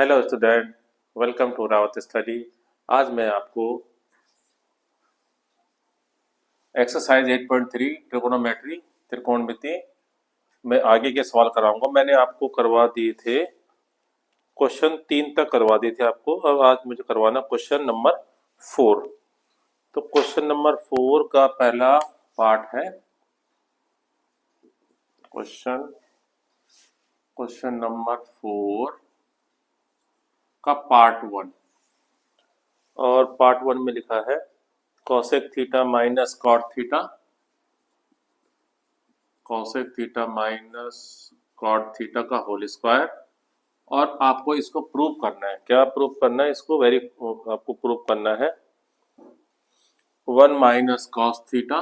Hello student, welcome to Rawat study. आज मैं आपको एक्सरसाइज 8.3 ट्रिगोनोमेट्री त्रिकोणमिति में आगे के सवाल कराऊंगा। मैंने आपको करवा दिए थे क्वेश्चन 3 तक करवा दिए थे आपको। अब आज मुझे करवाना क्वेश्चन नंबर 4। तो क्वेश्चन नंबर 4 का पहला पार्ट है क्वेश्चन नंबर 4 का पार्ट 1। और पार्ट 1 में लिखा है cosec theta minus cot theta, cosec theta minus cot theta का होल स्क्वायर। और आपको इसको प्रूव करना है। क्या प्रूव करना है? इसको आपको प्रूव करना है 1 माइनस कॉस थीटा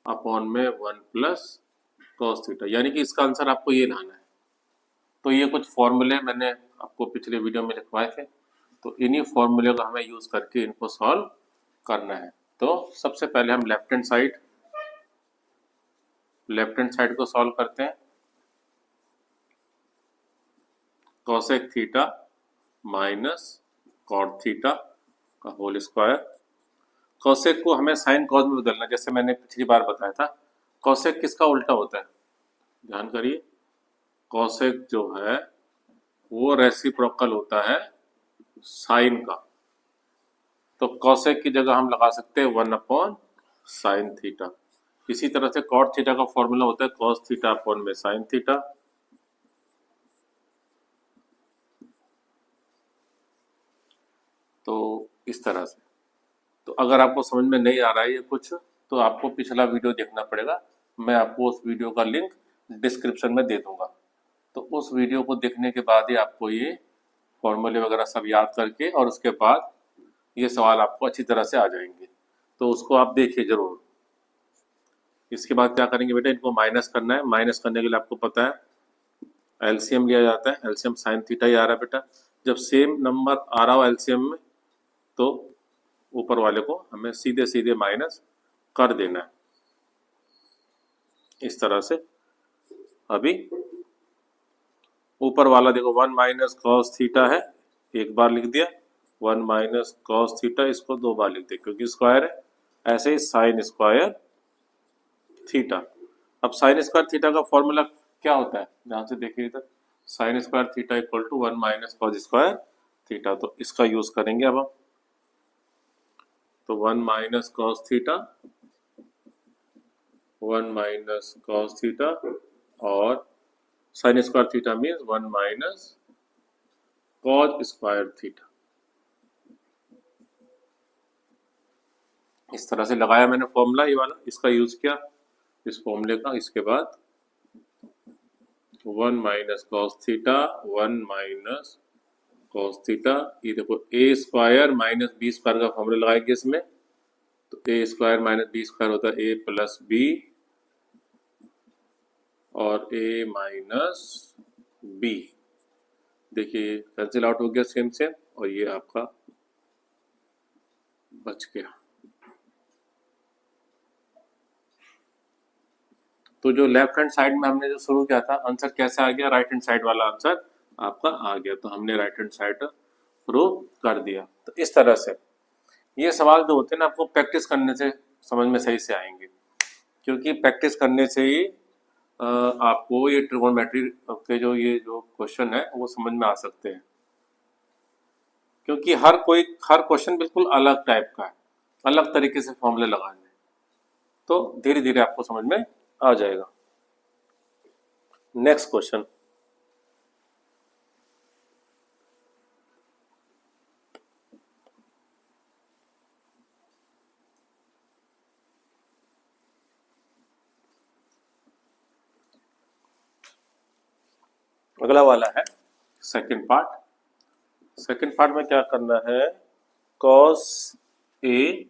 अपॉन में 1 प्लस कॉस थीटा, यानी कि इसका आंसर आपको ये लाना है। तो ये कुछ फॉर्मूले मैंने आपको पिछले वीडियो में लिखवाए थे, तो इन्हीं फॉर्मूले को हमें यूज करके इनको सॉल्व करना है। तो सबसे पहले हम लेफ्ट हैंड साइड को सॉल्व करते हैं। Cosec theta minus cot theta का होल स्क्वायर। कोसेक को हमें साइन कॉस में बदलना, जैसे मैंने पिछली बार बताया था। कोसेक किसका उल्टा होता है? ध्यान करिए, कोसेक जो है वो रेसिप्रोकल होता है साइन का। तो कोसेक की जगह हम लगा सकते हैं 1 अपॉन साइन थीटा। इसी तरह से कॉट थीटा का फॉर्मूला होता है कॉस थीटा अपॉन में साइन थीटा। तो इस तरह से। तो अगर आपको समझ में नहीं आ रहा है ये कुछ, तो आपको पिछला वीडियो देखना पड़ेगा। मैं आपको उस वीडियो का लिंक डिस्क्रिप्शन में दे दूंगा। तो उस वीडियो को देखने के बाद ही आपको ये फॉर्मूले वगैरह सब याद करके, और उसके बाद ये सवाल आपको अच्छी तरह से आ जाएंगे। तो उसको आप देखिए जरूर। इसके बाद क्या करेंगे बेटा, इनको माइनस करना है। माइनस करने के लिए आपको पता है एलसीएम लिया जाता है। एलसीएम साइन थीटा ही आ रहा है बेटा। जब सेम नंबर आ रहा हो एलसीएम में, तो ऊपर वाले को हमें सीधे सीधे माइनस कर देना है, इस तरह से। अभी ऊपर वाला देखो 1 माइनस कॉस थीटा है, एक बार लिख दिया। 1 माइनस कॉस थीटा, इसको 2 बार लिख दिया क्योंकि स्क्वायर है। ऐसे ही साइन स्क्वायर थीटा। अब साइन स्क्वायर थीटा का फॉर्मूला क्या होता है? ध्यान से देखिए इधर, sine square theta equal to 1 minus cos square theta. तो इसका यूज करेंगे अब हम। तो 1 minus cos theta, 1 minus cos theta, और sine square theta means 1 minus cos square theta. इस तरह से लगाया मैंने फॉर्मूला ये वाला, इसका यूज किया इस फॉर्मूले का। इसके बाद 1 minus cos theta, 1 minus cos theta. ये देखो ए स्क्वायर माइनस बी स्क्वायर का फॉर्मूला लगाएंगे इसमें। तो ए स्क्वायर माइनस बी स्क्वायर होता है ए प्लस बी, और ए माइनस बी। देखिए कैंसिल आउट हो गया सेम सेम, और ये आपका बच गया। तो जो लेफ्ट हैंड साइड में हमने जो शुरू किया था, आंसर कैसे आ गया? राइट हैंड साइड वाला आंसर आपका आ गया। तो हमने राइट हैंड साइड प्रूव कर दिया। तो इस तरह से ये सवाल जो होते हैं ना, आपको प्रैक्टिस करने से समझ में सही से आएंगे, क्योंकि प्रैक्टिस करने से ही आपको ये ट्रिगोनोमेट्री के जो क्वेश्चन है वो समझ में आ सकते हैं। क्योंकि हर क्वेश्चन बिल्कुल अलग टाइप का है, अलग तरीके से फॉर्मूले लगाने। तो धीरे धीरे आपको समझ में आ जाएगा। नेक्स्ट क्वेश्चन, अगला वाला है सेकंड पार्ट। सेकंड पार्ट में क्या करना है, कॉस ए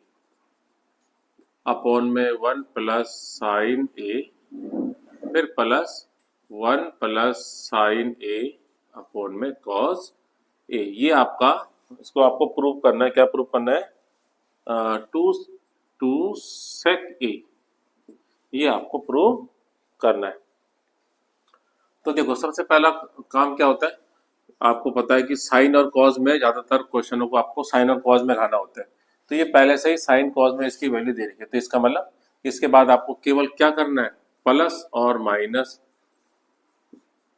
अपॉन में 1 प्लस साइन ए, फिर प्लस 1 प्लस साइन ए अपॉन में कॉस ए। ये आपका, इसको आपको प्रूव करना है। क्या प्रूव करना है? टू सेक ए, ये आपको प्रूव करना है। तो देखो सबसे पहला काम क्या होता है, आपको पता है कि साइन और कॉज में ज़्यादातर क्वेश्चनों को आपको साइन और कॉज में लाना होता है, तो ये पहले से ही साइन कॉज में इसकी वैल्यू दे रखी है, तो इसका मतलब इसके बाद आपको केवल क्या करना है, प्लस और माइनस,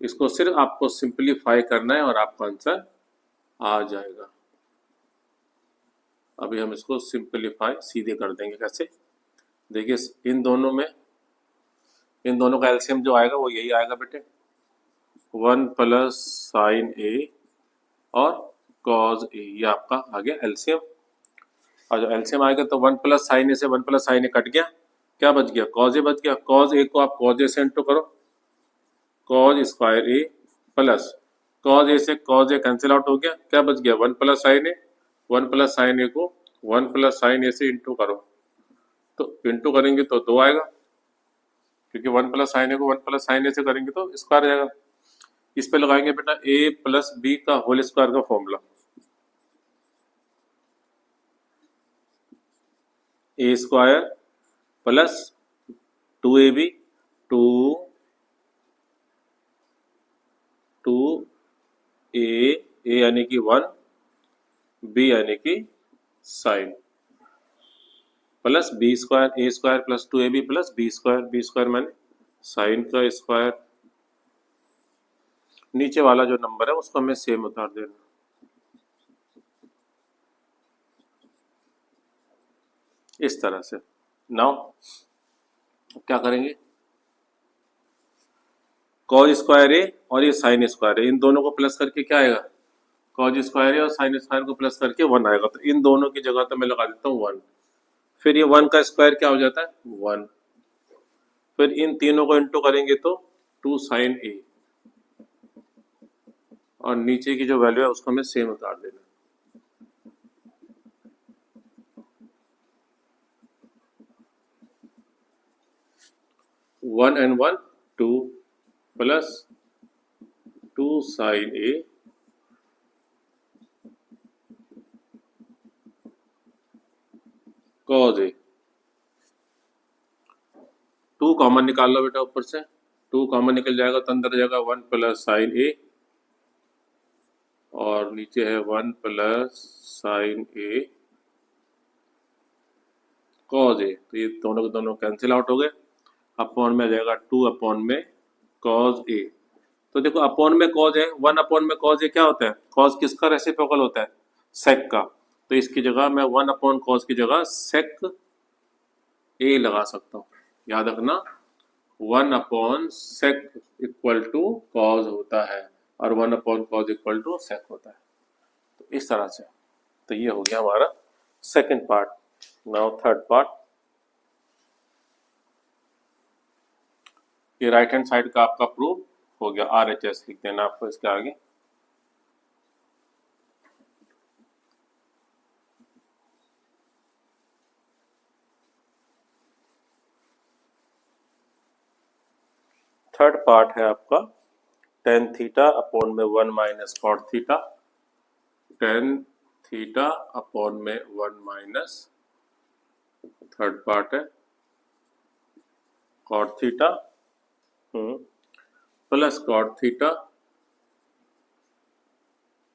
इसको सिर्फ आपको सिंपलीफाई करना है और आपका आंसर आ जाएगा। अभी हम इसको सिंपलीफाई सीधे कर देंगे। कैसे? देखिए इन दोनों का एलसीएम जो आएगा वो यही आएगा बेटे, 1 प्लस साइन ए और कॉज ए, ये आपका आ गया एलसीएम। और जब एलसीएम आएगा तो 1 प्लस साइन ए से 1 प्लस साइन ए कट गया, क्या बच गया, कॉज ए बच गया। कॉज ए को आप कॉज ए से इंटू करो, कॉज स्क्वायर ए प्लस कॉज ए से कॉज ए कैंसिल आउट हो गया, क्या बच गया, 1 plus sign A. 1 plus sign ए को 1 प्लस साइन ए से इंटू करो, तो इंटू करेंगे तो 2 आएगा, क्योंकि 1 प्लस साइन ए को 1 प्लस साइन ए से करेंगे तो स्क्वायर जाएगा। इस पे लगाएंगे बेटा ए प्लस बी का होल स्क्वायर का formula, A square plus 2ab, 2 A यानी कि 1, बी यानी कि sine, plus B square, A square plus 2ab plus B square माने साइन का स्क्वायर। नीचे वाला जो नंबर है उसको हमें सेम उतार देना, इस तरह से। नाउ क्या करेंगे, कॉज स्क्वायर ए और ये साइन स्क्वायर है, इन दोनों को प्लस करके क्या आएगा, कॉज स्क्वायर ए और साइन स्क्वायर को प्लस करके 1 आएगा, तो इन दोनों की जगह तो मैं लगा देता हूँ 1। फिर ये 1 का स्क्वायर क्या हो जाता है, 1। फिर इन तीनों को इंटू करेंगे तो 2 साइन ए, और नीचे की जो वैल्यू है उसको हमें सेम उतार देना। One and 1 2 plus 2 sine A cos A. 2 common निकाल लो बेटा, ऊपर से 2 कॉमन निकल जाएगा तो अंदर जाएगा 1 प्लस साइन ए, और नीचे है 1 प्लस साइन ए कॉज ए, तो ये दोनों के दोनों कैंसिल आउट हो गए। अपॉन में आ जाएगा 2 अपॉन में कॉज ए। तो देखो अपॉन में कॉज है, 1 अपॉन में कॉज ए क्या होता है, कॉज किसका रेसिप्रोकल होता है, सेक का, तो इसकी जगह मैं 1 अपॉन कॉज की जगह सेक ए लगा सकता हूँ। याद रखना 1 upon sec equal to cos होता है और 1 upon cos equal to sec होता है, तो इस तरह से। तो ये हो गया हमारा second part. Now third part, ये राइट हैंड साइड का आपका प्रूफ हो गया, RHS लिख देना आपको इसके आगे। थर्ड पार्ट है आपका tan थीटा अपॉन में 1 minus cot theta, tan theta upon में 1 माइनस, थर्ड पार्ट है cot theta plus cot theta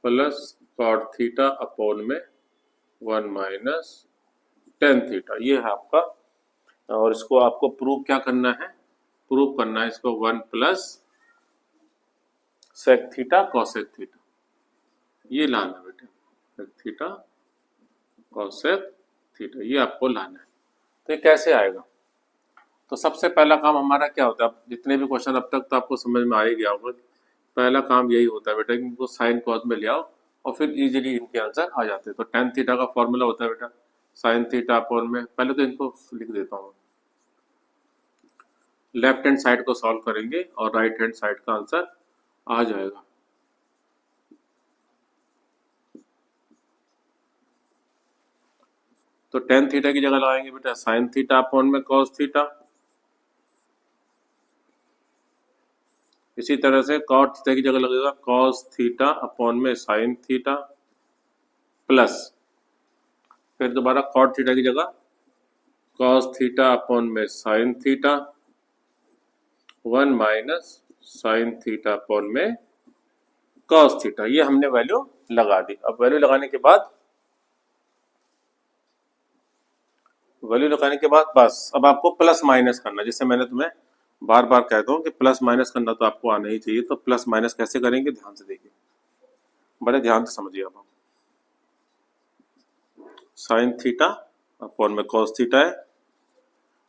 plus cot theta upon में 1 माइनस tan थीटा, ये है आपका। और इसको आपको प्रूव क्या करना है, प्रूव करना है इसको 1 plus sec theta cosec theta, ये लाना बेटे, सेक थीटा कॉसेक थीटा, ये आपको लाना है। तो ये कैसे आएगा, तो सबसे पहला काम हमारा क्या होता है, जितने भी क्वेश्चन अब तक तो आपको समझ में आ ही गया होगा, पहला काम यही होता है बेटा कि इनको साइन कॉस में ले आओ और फिर इजीली इनके आंसर आ जाते हैं। तो tan थीटा का फॉर्मूला होता है बेटा साइन थीटा अपॉन में, पहले तो इनको लिख देता हूँ, लेफ्ट हैंड साइड को सॉल्व करेंगे और राइट हैंड साइड का आंसर आ जाएगा। तो tan थीटा की जगह लगाएंगे बेटा साइन थीटा अपॉन में कॉस थीटा, इसी तरह से कॉट थीटा की जगह लगेगा कॉस थीटा अपॉन में साइन थीटा, प्लस फिर दोबारा कॉट थीटा की जगह कॉस थीटा अपॉन में sine theta, 1 minus sine theta upon में कॉस थीटा, ये हमने वैल्यू लगा दी। अब वैल्यू लगाने के बाद बस अब आपको प्लस माइनस करना, जैसे मैंने तुम्हें बार बार कहता हूँ कि प्लस माइनस करना तो आपको आना ही चाहिए। तो प्लस माइनस कैसे करेंगे, ध्यान से देखिए, बड़े ध्यान से समझिए आप। साइन थीटा अपॉन में कॉस थीटा है,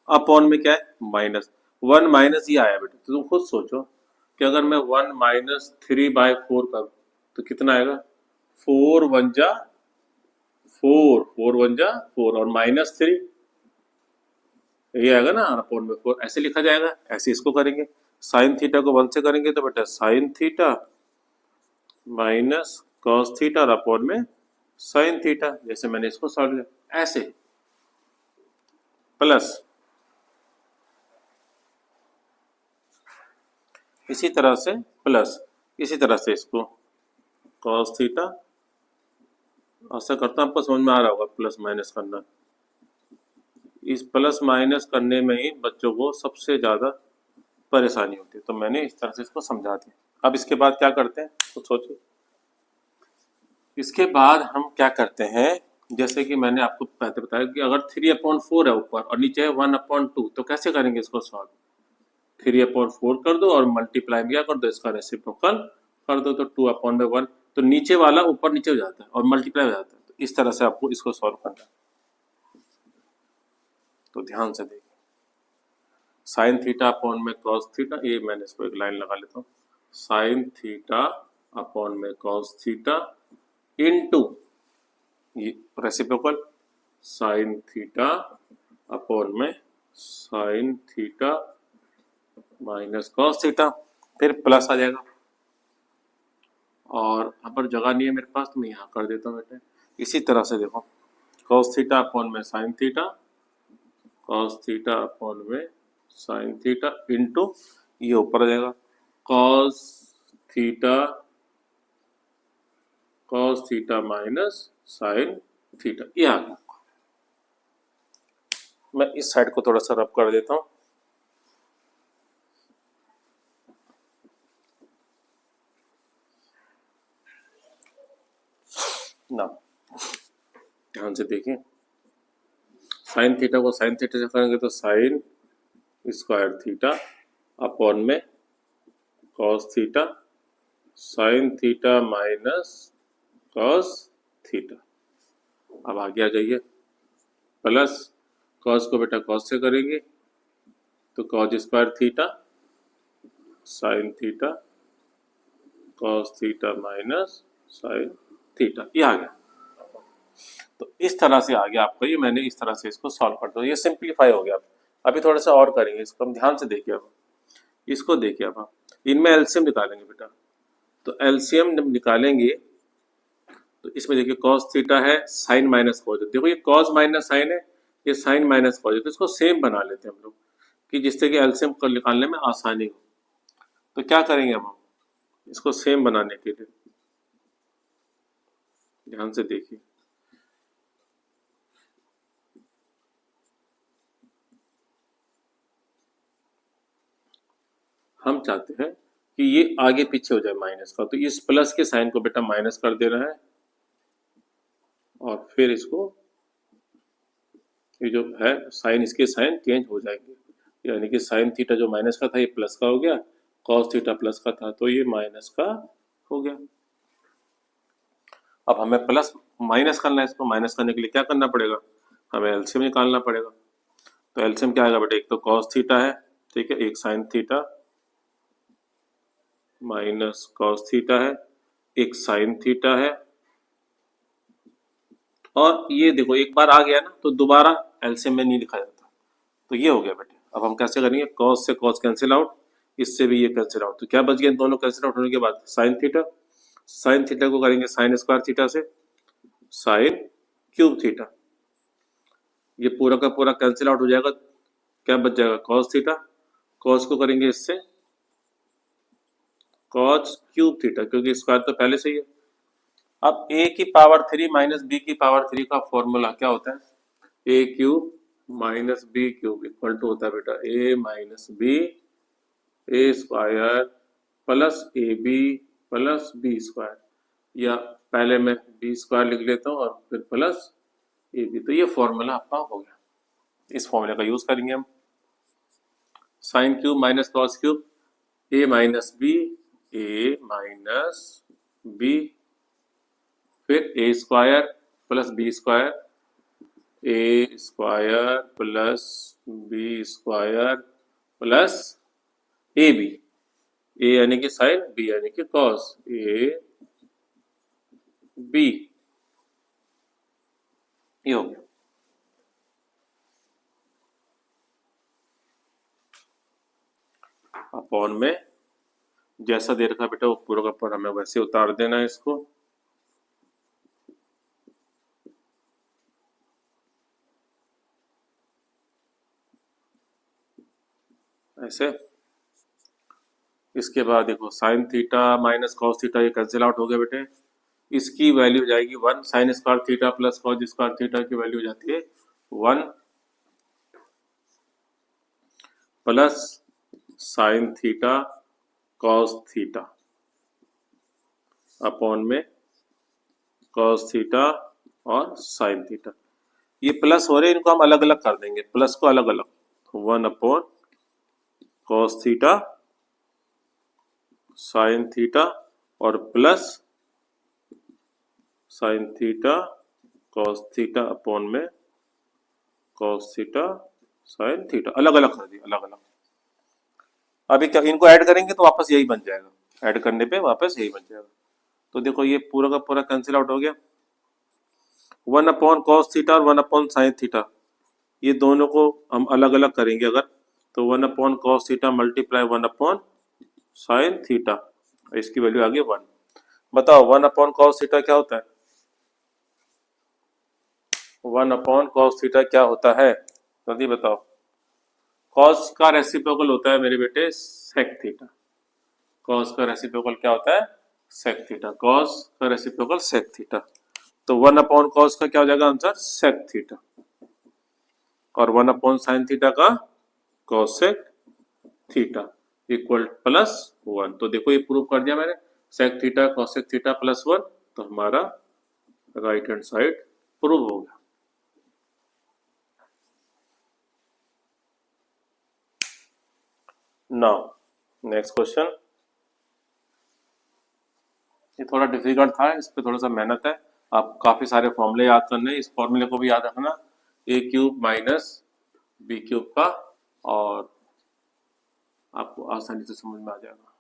अपॉन में क्या है माइनस, 1 माइनस ये आया बेटा। तो तुम खुद सोचो कि अगर मैं 1 माइनस 3/4 करूं तो कितना आएगा, 4 1 जा 4, 4 1 जा 4 और माइनस 3, ये आएगा ना अपॉन में 4, ऐसे लिखा जाएगा। ऐसे इसको करेंगे, साइन थीटा को 1 से करेंगे तो बेटा sine theta minus cos theta और अपॉन में साइन थीटा, जैसे मैंने इसको सॉल्व किया ऐसे, प्लस इसी तरह से प्लस इसी तरह से इसको कॉस थीटा, ऐसा करता हूं, आपको समझ में आ रहा होगा प्लस माइनस करना। इस प्लस माइनस करने में ही बच्चों को सबसे ज्यादा परेशानी होती है, तो मैंने इस तरह से इसको समझा दिया। अब इसके बाद क्या करते हैं तो सोचिए, इसके बाद हम क्या करते हैं, जैसे कि मैंने आपको पहले बताया कि अगर 3/4 है ऊपर और नीचे है 1/2, तो कैसे करेंगे इसको सॉल्व, 3/4 कर दो और मल्टीप्लाई क्या कर दो, इसका रेसिप्रोकल कर दो, तो 2/1, तो नीचे वाला ऊपर नीचे हो जाता है और मल्टीप्लाई हो जाता है। तो इस तरह से आपको इसको सॉल्व करना है। तो ध्यान से देखिए, साइन थीटा अपॉन में कॉस थीटा, ये मैंने इसको एक लाइन लगा लेता हूँ, साइन थीटा अपॉन में कॉस थीटा इनटू ये रेसिप्रोकल साइन थीटा अपॉन में sine theta minus cos theta, फिर प्लस आ जाएगा। और यहाँ पर जगह नहीं है मेरे पास तो मैं यहाँ कर देता हूँ बेटा। इसी तरह से देखो, कॉस थीटा अपॉन में sign theta, cos theta upon में साइन थीटा इनटू ये ऊपर आ जाएगा cos theta minus sine theta, ये आ गया। मैं इस साइड को थोड़ा सा रब कर देता हूँ। ना ध्यान से देखिए, साइन थीटा को साइन थीटा से करेंगे तो साइन स्क्वायर थीटा अपॉन में cos theta sine theta minus cos theta. अब आगे आ जाइए, प्लस कॉस को बेटा कॉस से करेंगे तो cos square theta sine theta cos theta minus sine theta, ये आ गया। तो इस तरह से आ गया आपको, ये मैंने इस तरह से इसको सॉल्व कर दो, ये सिंप्लीफाई हो गया। अभी थोड़ा सा और करेंगे इसको, हम ध्यान से देखिए। अब इसको देखिए, अब इनमें एलसीएम निकालेंगे बेटा। तो एलसीएम निकालेंगे तो इसमें देखिए कॉस थीटा है साइन माइनस कॉस, देखो ये कॉस माइनस साइन है, ये साइन माइनस कॉस है, तो इसको सेम बना लेते हैं हम लोग कि जिससे कि एलसीएम को निकालने में आसानी हो। तो क्या करेंगे अब हम इसको सेम बनाने के लिए, ध्यान से देखिए, हम चाहते हैं कि ये आगे पीछे हो जाए माइनस का, तो इस प्लस के साइन को बेटा माइनस कर देना है और फिर इसको ये जो है साइन, इसके साइन चेंज हो जाएंगे, यानी कि साइन थीटा जो माइनस का था ये प्लस का हो गया, कॉस थीटा प्लस का था तो ये माइनस का हो गया। अब हमें प्लस माइनस करना है, इसको माइनस करने के लिए क्या करना पड़ेगा, हमें एलसीएम निकालना पड़ेगा। तो एलसीएम क्या आएगा बेटा, एक तो कॉस थीटा है, ठीक है, एक sine theta minus cos theta है, एक साइन थीटा है, और ये देखो एक बार आ गया ना तो दोबारा एलसीएम में नहीं लिखा जाता। तो ये हो गया बेटे। अब हम कैसे करेंगे, कॉस से कॉस कैंसिल आउट, इससे भी ये कैंसिल आउट, तो क्या बच गया, दोनों कैंसिल आउट होने के बाद साइन थीटा को करेंगे साइन स्क्वायर थीटा से साइन क्यूब थीटा, ये पूरा का पूरा कैंसिल आउट हो जाएगा, क्या बच जाएगा कॉस थीटा, कॉस को करेंगे इससे कॉस क्यूब थीटा, क्योंकि स्क्वायर तो पहले से ही है। अब a की पावर 3 माइनस बी की पावर 3 का फॉर्मूला क्या होता है, A cube minus B cube equal to होता है बेटा a minus B A square plus A B plus B square, या पहले मैं बी स्क्वायर लिख लेता हूँ और फिर प्लस ए बी। तो ये फॉर्मूला आपका हो गया। इस फॉर्मूले का यूज करेंगे हम। Sine cube minus cos cube, A minus B, A minus B, फिर A square plus B square, A square plus B square plus A B. A यानी कि साइन, बी यानी कि कॉस, ए बी। ये हो गया। अपॉन में जैसा दे रखा बेटा वो पूरा का पूरा हमें वैसे उतार देना है इसको। ऐसे। इसके बाद देखो sine theta minus cos theta ये कैंसिल आउट हो गया बेटे। इसकी वैल्यू हो जाएगी 1। Sign square theta plus cos square theta की वैल्यू हो जाती है 1 plus sine theta cos theta upon में कॉस थीटा और साइन थीटा। ये प्लस हो रहे हैं, इनको हम अलग अलग कर देंगे, प्लस को अलग अलग। 1 upon cos theta sine theta और plus sine theta cos theta upon में कॉस थीटा साइन थीटा। अलग अलग कर दिया, अलग अलग। अभी क्या इनको ऐड करेंगे तो वापस यही बन जाएगा, ऐड करने पे वापस यही बन जाएगा। तो देखो ये पूरा का पूरा कैंसिल आउट हो गया। 1 अपॉन कॉस थीटा और 1 अपॉन साइन थीटा, ये दोनों को हम अलग अलग करेंगे अगर, तो 1 upon cos theta multiply 1 upon sine theta, इसकी वैल्यू आ गई 1। बताओ 1 अपॉन कॉस थीटा क्या होता है? 1 अपॉन कॉस थीटा क्या होता है जल्दी बताओ। कॉस का रेसिप्रोकल होता है मेरे बेटे सेक थीटा। कॉस का रेसिप्रोकल क्या होता है? Sec theta. कॉस का रेसिप्रोकल सेक थीटा। तो 1 अपॉन कॉस का क्या हो जाएगा आंसर? सेक थीटा। और 1 अपॉन साइन थीटा का कॉसेक थीटा इक्वल प्लस 1। तो देखो ये प्रूव कर दिया मैंने, sec theta cosec theta plus 1। तो हमारा राइट हैंड साइड प्रूव हो गया। Now next question. ये थोड़ा डिफिकल्ट था, इस पे थोड़ा सा मेहनत है। आप काफी सारे फॉर्मूले याद करने, इस फॉर्मूले को भी याद रखना, ए क्यूब माइनस बी क्यूब का, और आपको आसानी से समझ में आ जाएगा।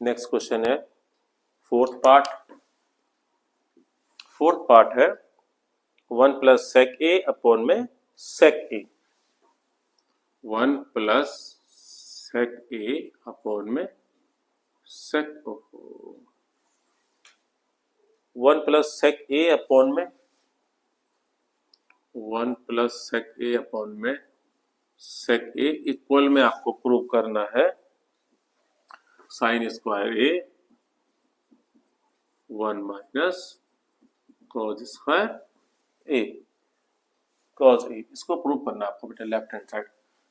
नेक्स्ट क्वेश्चन है फोर्थ पार्ट है 1 प्लस सेक ए अपॉन में सेक ए। 1 प्लस सेक ए अपॉन में सेक 1 प्लस सेक ए अपॉन में 1 प्लस सेक ए अपॉन में सेक ए इक्वल में आपको प्रूव करना है sign square A 1 minus cos square A cos A. इसको प्रूव करना है आपको बेटा लेफ्ट हैंड साइड।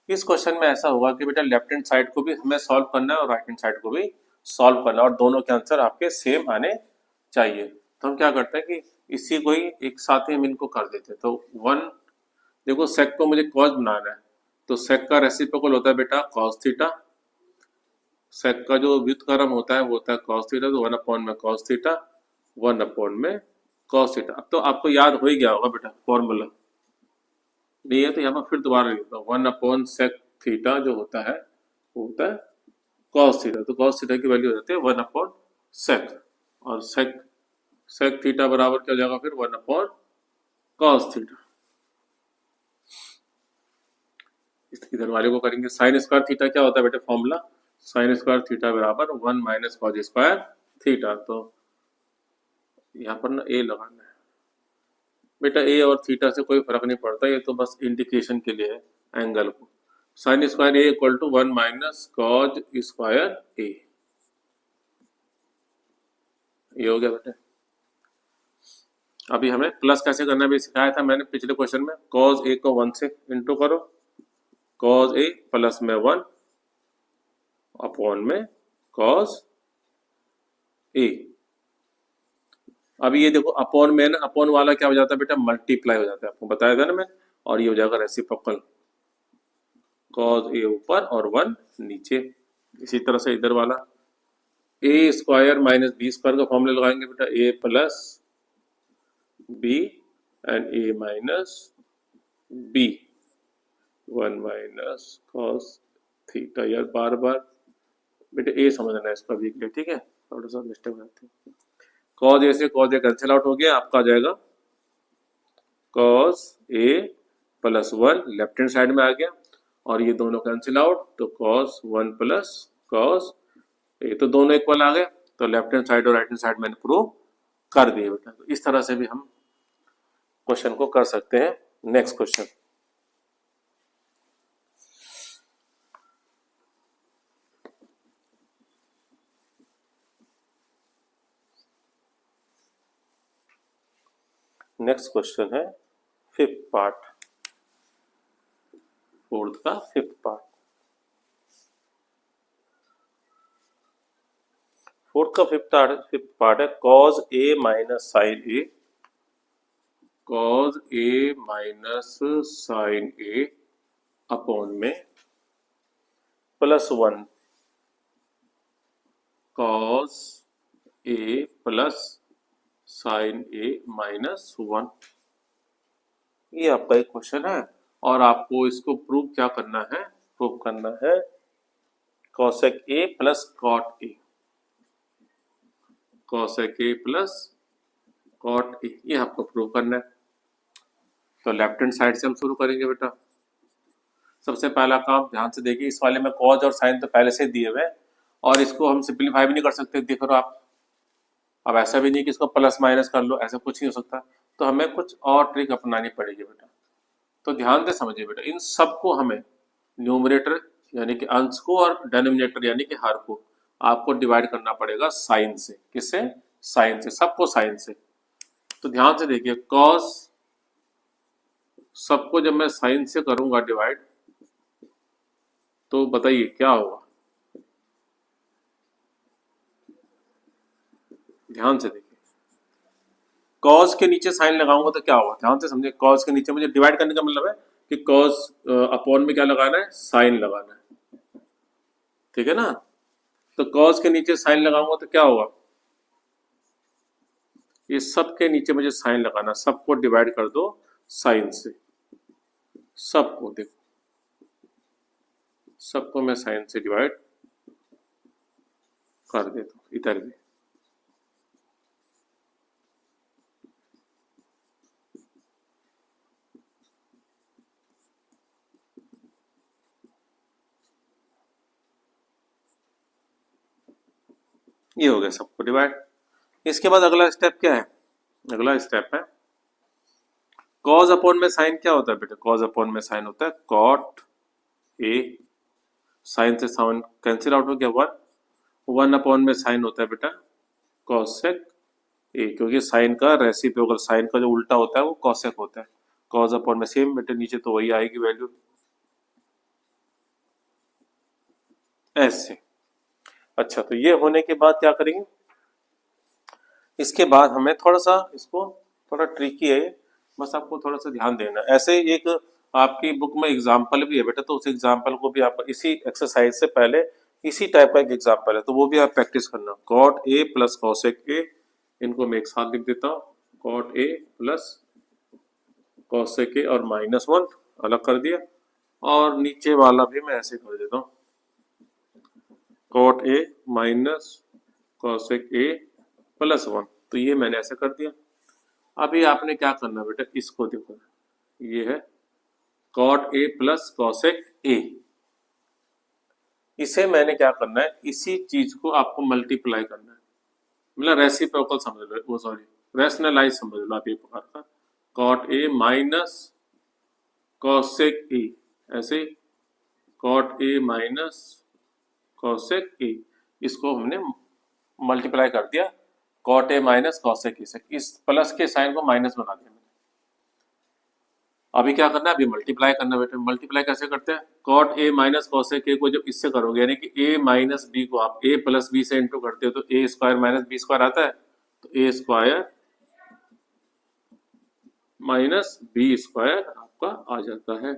इस क्वेश्चन में ऐसा होगा कि बेटा लेफ्ट हैंड साइड को भी हमें सॉल्व करना है और राइट हैंड साइड को भी सॉल्व करना है, और दोनों के आंसर आपके सेम आने चाहिए। तो हम क्या करते हैं कि इसी को ही एक साथ ही हम इनको कर देते हैं। तो 1 देखो सेक को मुझे कॉस बनाना है, तो सेक का रेसिप्रोकल होता है बेटा कॉस थीटा। सेक का जो व्युत्क्रम होता है वो होता है कॉस थीटा। तो 1 अपॉन में कॉस थीटा 1 अपॉन में कॉस थीटा। अब तो आपको याद हो ही गया होगा बेटा फॉर्मूला, नहीं है तो यहाँ पर फिर दोबारा लिखता हूँ। 1 अपॉन सेक थीटा जो होता है वो होता है कॉस थीटा। तो कॉस थीटा की वैल्यू हो जाती है 1 अपॉन सेक, और सेक थीटा बराबर क्या हो जाएगा फिर 1 अपॉन कॉस थीटा। इधर वाले को करेंगे साइन स्क्वायर थीटा क्या होता है बेटा फॉर्मूला, साइन स्क्वायर थीटा बराबर 1 माइनस कॉस स्क्वायर थीटा। तो यहाँ पर ना ए लगाना है बेटा, ए और थीटा से कोई फर्क नहीं पड़ता, ये तो बस इंडिकेशन के लिए है एंगल को। Sine square A equal to 1 minus cos square A, ये हो गया बेटा। अभी हमें प्लस कैसे करना भी सिखाया था मैंने पिछले क्वेश्चन में। कॉज ए को 1 से इंटू करो, कॉज ए प्लस में 1 अपॉन में कॉस ए। अब ये देखो अपॉन में ना, अपॉन वाला क्या हो जाता है बेटा, मल्टीप्लाई हो जाता है, आपको बताया था ना मैं, और ये हो जाएगा रेसिप्रोकल, कॉस ए ऊपर और 1 नीचे। इसी तरह से इधर वाला A square minus B square का फॉर्मूला लगाएंगे बेटा, A plus B and A minus B, 1 minus cos theta. यार बार बार बेटा ए समझना है इसका भी, ठीक है, थोड़ा सा मिस्टेक होती है। कॉस ए से कॉस ए कैंसिल आउट हो गया, आपका आ जाएगा cos A plus 1 left hand side में आ गया, और ये दोनों कैंसिल आउट, तो कॉस 1 प्लस कॉस ए, तो दोनों इक्वल आ गए, तो लेफ्ट हैंड साइड और राइट हैंड साइड मैंने प्रूव कर दिए बेटा। तो इस तरह से भी हम क्वेश्चन को कर सकते हैं। नेक्स्ट क्वेश्चन, नेक्स्ट क्वेश्चन है फिफ्थ पार्ट, फोर्थ का फिफ्थ पार्ट। फोर्थ का फिफ्थ पार्ट है cause A minus sine A, cos A minus sine A upon में plus 1 cos A plus sign A minus 1। ये आपका एक क्वेश्चन है, और आपको इसको प्रूव क्या करना है, प्रूव करना है cosec A plus cot A, cosec A plus cot A, ये आपको प्रूव करना है। तो लेफ्ट हैंड साइड से हम शुरू करेंगे बेटा। सबसे पहला काम ध्यान से देखिए, इस वाले में कॉज और साइन तो पहले से दिए हुए हैं, और इसको हम सिंपलीफाई भी नहीं कर सकते, देख रहे हो आप। अब ऐसा भी नहीं कि इसको प्लस माइनस कर लो, ऐसा कुछ नहीं हो सकता, तो हमें कुछ और ट्रिक अपनानी पड़ेगी बेटा। तो ध्यान से समझिए बेटा, इन सबको हमें न्यूमरेटर यानी कि अंश को और डेनोमिनेटर यानी कि हर को आपको डिवाइड करना पड़ेगा साइन से। किससे? साइन से, सबको साइन से। तो ध्यान से देखिए, कॉस सबको जब मैं साइन से करूंगा डिवाइड, तो बताइए क्या होगा। ध्यान से देखिए, कॉस के नीचे साइन लगाऊंगा तो क्या होगा, ध्यान से समझिए। कॉस के नीचे मुझे डिवाइड करने का मतलब है कि कॉस अपॉन में क्या लगाना है, साइन लगाना है, ठीक है ना। तो कॉस के नीचे साइन लगाऊंगा तो क्या होगा, ये सब के नीचे मुझे साइन लगाना, सबको डिवाइड कर दो साइन से, सबको देखो, सबको मैं साइन से डिवाइड कर देता हूं, इधर भी। ये हो गया सबको डिवाइड। इसके बाद अगला स्टेप क्या है, अगला स्टेप है कॉज अपॉन में साइन क्या होता है बेटा, कॉज अपॉन में साइन होता है कॉट ए, साइन से साइन कैंसिल आउट हो गया 1, 1 अपॉन में साइन होता है बेटा कॉसेक ए, क्योंकि साइन का रेसिप्रोकल, साइन का जो उल्टा होता है वो कॉसेक होता है। कॉज अपॉन में सेम बेटे, नीचे तो वही आएगी वैल्यू ऐसे। अच्छा, तो ये होने के बाद क्या करेंगे, इसके बाद हमें थोड़ा सा, इसको थोड़ा ट्रिकी है, बस आपको थोड़ा सा ध्यान देना। ऐसे एक आपकी बुक में एग्जाम्पल भी है बेटा, तो उस एग्जाम्पल को भी आप इसी एक्सरसाइज से पहले इसी टाइप का एक एग्जाम्पल है, तो वो भी आप प्रैक्टिस करना। Cot A plus cosec A, इनको मैं एक साथ लिख देता हूँ, cot A plus cosec A और -1 अलग कर दिया, और नीचे वाला भी मैं ऐसे कर देता हूँ, cot A minus cosec A +1, तो ये मैंने ऐसे कर दिया। अभी आपने क्या करना बेटा, इसको देखो, ये है cot A plus cosec A, इसे मैंने क्या करना है, इसी चीज को आपको मल्टीप्लाई करना है, मतलब रेसिप्रोकल समझ लो, वो सॉरी रैशनलाइज समझ लो आप, एक प्रकार का cot A minus cosec A, ऐसे cot A minus cosec A, इसको हमने मल्टीप्लाई कर दिया cot A minus cosec A से, इस प्लस के साइन को माइनस बना दिया। अभी क्या करना है, अभी मल्टीप्लाई करना है बेटे। मल्टीप्लाई कैसे करते हैं, cot A minus cosec A को जब इससे करोगे, यानी कि ए माइनस बी को आप ए प्लस बी से इंटू करते हो तो ए स्क्वायर माइनस बी स्क्वायर आता है, तो ए स्क्वायर माइनस बी स्क्वायर आपका आ जाता है।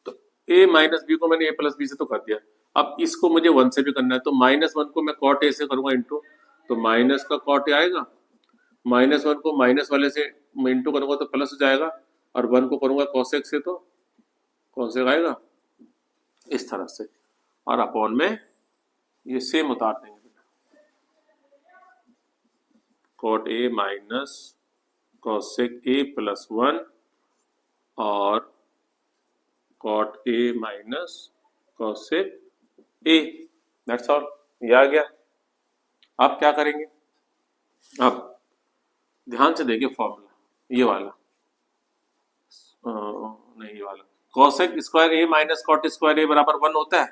तो ए माइनस बी को मैंने ए प्लस बी से तो कर दिया, अब इसको मुझे 1 से भी करना है, तो -1 को मैं कॉट ए से करूंगा इंटू, तो माइनस का कॉट ए आएगा, -1 को माइनस वाले से इंटू करूंगा तो प्लस हो जाएगा, और 1 को करूंगा कॉसेक से तो कॉसेक आएगा इस तरह से, और अपॉन में ये सेम उतार देंगे, cot A minus cosec A plus 1 और cot A minus cosec A, that's all. ये आ गया। आप क्या करेंगे, अब ध्यान से देखिए फॉर्मूला, ये वाला नहीं, ये वाला cosec square A minus cot square ए बराबर 1 होता है,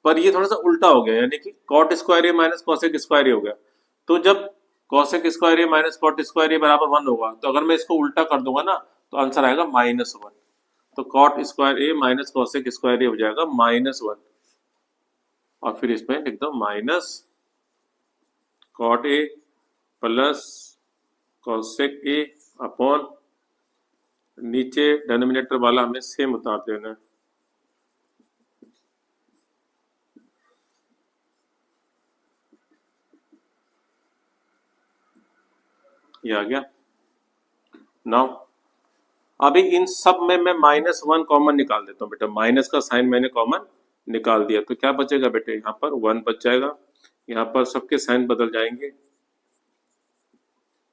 पर ये थोड़ा सा उल्टा हो गया, यानी कि cot square A minus cosec square A हो गया। तो जब cosec square A minus cot square ए बराबर 1 होगा, तो अगर मैं इसको उल्टा कर दूंगा ना तो आंसर आएगा -1। तो cot square A minus cosec square A हो जाएगा -1, और फिर इसमें लिख दो minus cot A plus cosec A upon, नीचे डिनोमिनेटर वाला हमें सेम उतार देना है, ये आ गया। नाउ अभी इन सब में मैं -1 कॉमन निकाल देता हूँ बेटा, माइनस का साइन मैंने कॉमन निकाल दिया, तो क्या बचेगा बेटे, यहाँ पर 1 बच जाएगा, यहाँ पर सबके साइन बदल जाएंगे,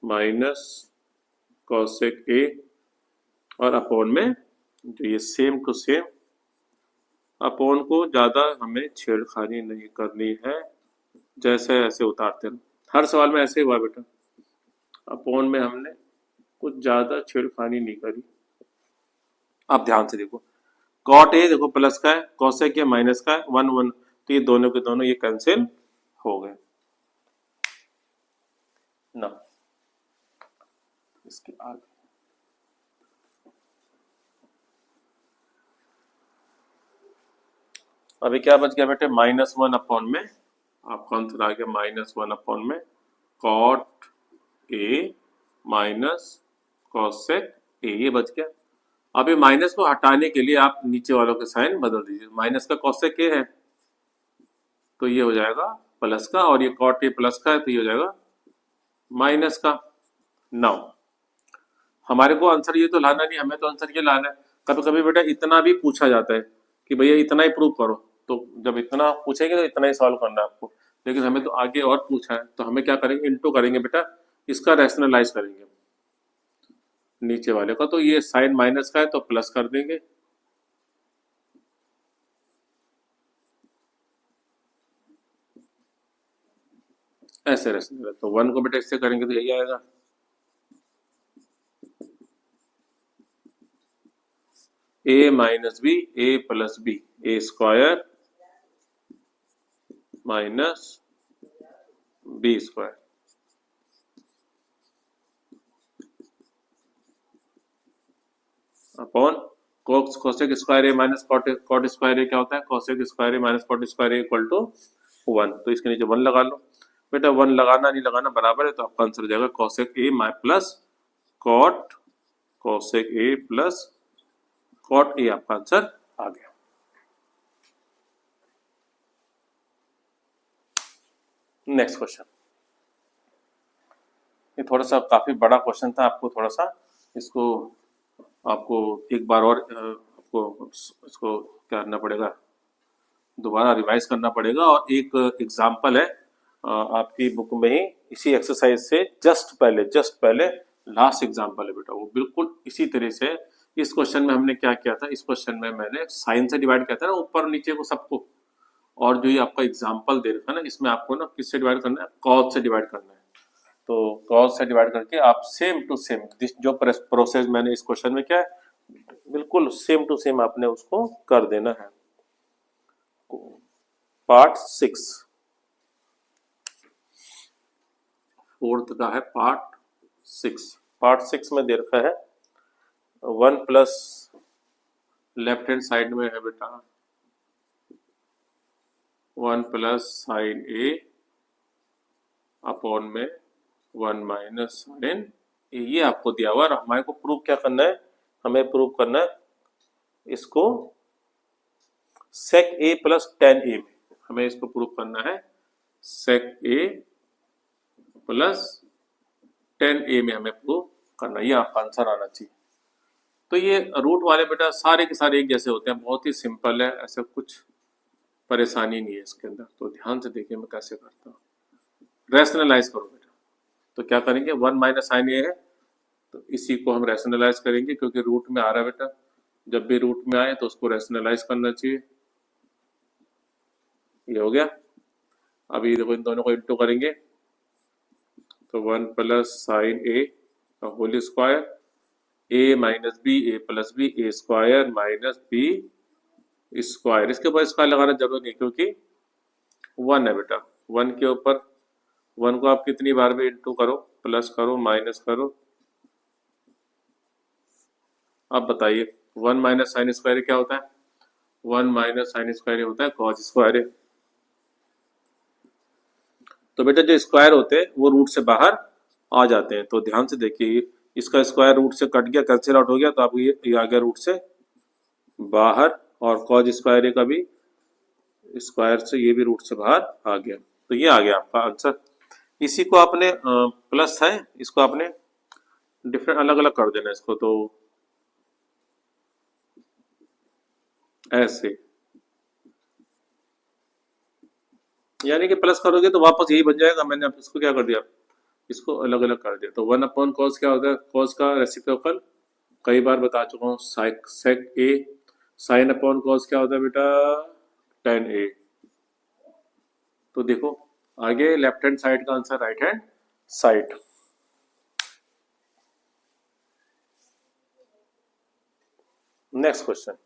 माइनस कॉसेक ए और अपॉन में जो ये सेम टू सेम, अपॉन को ज्यादा हमें छेड़खानी नहीं करनी है, जैसे ऐसे उतारते हैं, हर सवाल में ऐसे हुआ बेटा, अपॉन में हमने कुछ ज्यादा छेड़खानी नहीं करी। अब ध्यान से देखो, कॉट ए देखो प्लस का है, कॉसेक ए माइनस का है, 1 1, तो ये दोनों के दोनों ये कैंसिल हो गए ना। इसके आगे अभी क्या बच गया बेटे, -1 अपॉन में आपका आंसर आ गया -1 अपॉन में cot A minus cosec A, ये बच गया। अब ये माइनस को हटाने के लिए आप नीचे वालों के साइन बदल दीजिए, माइनस का कॉसेक ए है तो ये हो जाएगा प्लस का, और ये कॉट ए प्लस का है तो ये हो जाएगा माइनस का। नाउ हमारे को आंसर ये तो लाना नहीं, हमें तो आंसर ये लाना है। कभी कभी बेटा इतना भी पूछा जाता है कि भैया इतना ही प्रूव करो, तो जब इतना पूछेंगे तो इतना ही सॉल्व करना है आपको, लेकिन हमें तो आगे और पूछा है, तो हमें क्या करेंगे, इंटू करेंगे बेटा, इसका रैशनलाइज करेंगे नीचे वाले का, तो ये साइन माइनस का है तो प्लस कर देंगे, ऐसे रैशनल, तो 1 को बेटा इससे करेंगे तो यही आएगा, A minus B A plus B, A square minus B square upon cosec square A minus cot square A क्या होता है, cosec square A minus cot square A equal to 1, तो इसके नीचे 1 लगा लो बेटा, 1 लगाना नहीं लगाना बराबर है, तो आपका आंसर हो जाएगा cosec A plus cot cosec A plus cot A, आपका आंसर आ गया। नेक्स्ट क्वेश्चन, ये थोड़ा सा काफी बड़ा क्वेश्चन था, आपको थोड़ा सा इसको आपको एक बार और आपको इसको क्या करना पड़ेगा, दोबारा रिवाइज करना पड़ेगा, और एक एग्जाम्पल है आपकी बुक में ही इसी एक्सरसाइज से जस्ट पहले लास्ट एग्जाम्पल है बेटा, वो बिल्कुल इसी तरह से। इस क्वेश्चन में हमने क्या किया था, इस क्वेश्चन में मैंने साइन से डिवाइड किया था ना, ऊपर नीचे को सबको, और जो ये आपका एग्जाम्पल दे रखा है ना, इसमें आपको ना किससे डिवाइड करना है, कॉस से डिवाइड करना है, तो कॉस से डिवाइड करके आप सेम टू सेम जो प्रोसेस मैंने इस क्वेश्चन में किया है, बिल्कुल सेम टू सेम आपने उसको कर देना है। पार्ट 6 फोर्थ का है, पार्ट 6 में दे रखा है 1 प्लस लेफ्ट हैंड साइड में है बेटा 1 प्लस साइन ए अपॉन में 1 माइनस साइन ए, ये आपको दिया हुआ है। हमारे को प्रूव क्या करना है, हमें प्रूव करना है इसको सेक ए प्लस टेन ए में, हमें इसको प्रूव करना है सेक ए प्लस टेन ए में हमें प्रूव करना है, ये आपका आंसर आना चाहिए। तो ये रूट वाले बेटा सारे के सारे एक जैसे होते हैं, बहुत ही सिंपल है, ऐसा कुछ परेशानी नहीं है इसके अंदर। तो ध्यान से देखिए मैं कैसे करता हूँ, रैशनलाइज करो बेटा। तो क्या करेंगे, 1 माइनस साइन ए है तो इसी को हम रैशनलाइज करेंगे, क्योंकि रूट में आ रहा है बेटा, जब भी रूट में आए तो उसको रैशनलाइज करना चाहिए। ये हो गया। अभी देखो इन दोनों को इंटू करेंगे तो 1 प्लस साइन ए का whole square A minus B A plus B A square minus B square. इसके ऊपर स्क्वायर लगाना जरूरी नहीं क्योंकि 1 है बेटा, 1 के ऊपर 1 को आप कितनी बार भी इंटू करो, प्लस करो, माइनस करो। अब बताइए 1 माइनस साइन स्क्वायर क्या होता है, 1 माइनस साइन स्क्वायर होता है कॉस स्क्वायर। तो बेटा जो स्क्वायर होते हैं वो रूट से बाहर आ जाते हैं। तो ध्यान से देखिए, इसका स्क्वायर रूट से कट गया, कैंसिल आउट हो गया, तो आपको ये आ गया रूट से बाहर, और कॉज स्क्वायर का भी स्क्वायर से ये भी रूट से बाहर आ गया। तो ये आ गया आपका आंसर। इसी को आपने प्लस है, इसको आपने डिफरेंट अलग अलग कर देना इसको, तो ऐसे, यानी कि प्लस करोगे तो वापस यही बन जाएगा। मैंने अब इसको क्या कर दिया, इसको अलग अलग कर दिया। तो 1 अपॉन कॉस क्या होता है, कॉस का रेसिप्रोकल कई बार बता चुका हूँ, सेक ए। साइन अपॉन कॉस क्या होता है बेटा, टेन ए। तो देखो आगे लेफ्ट हैंड साइड का answer right hand side. Next question,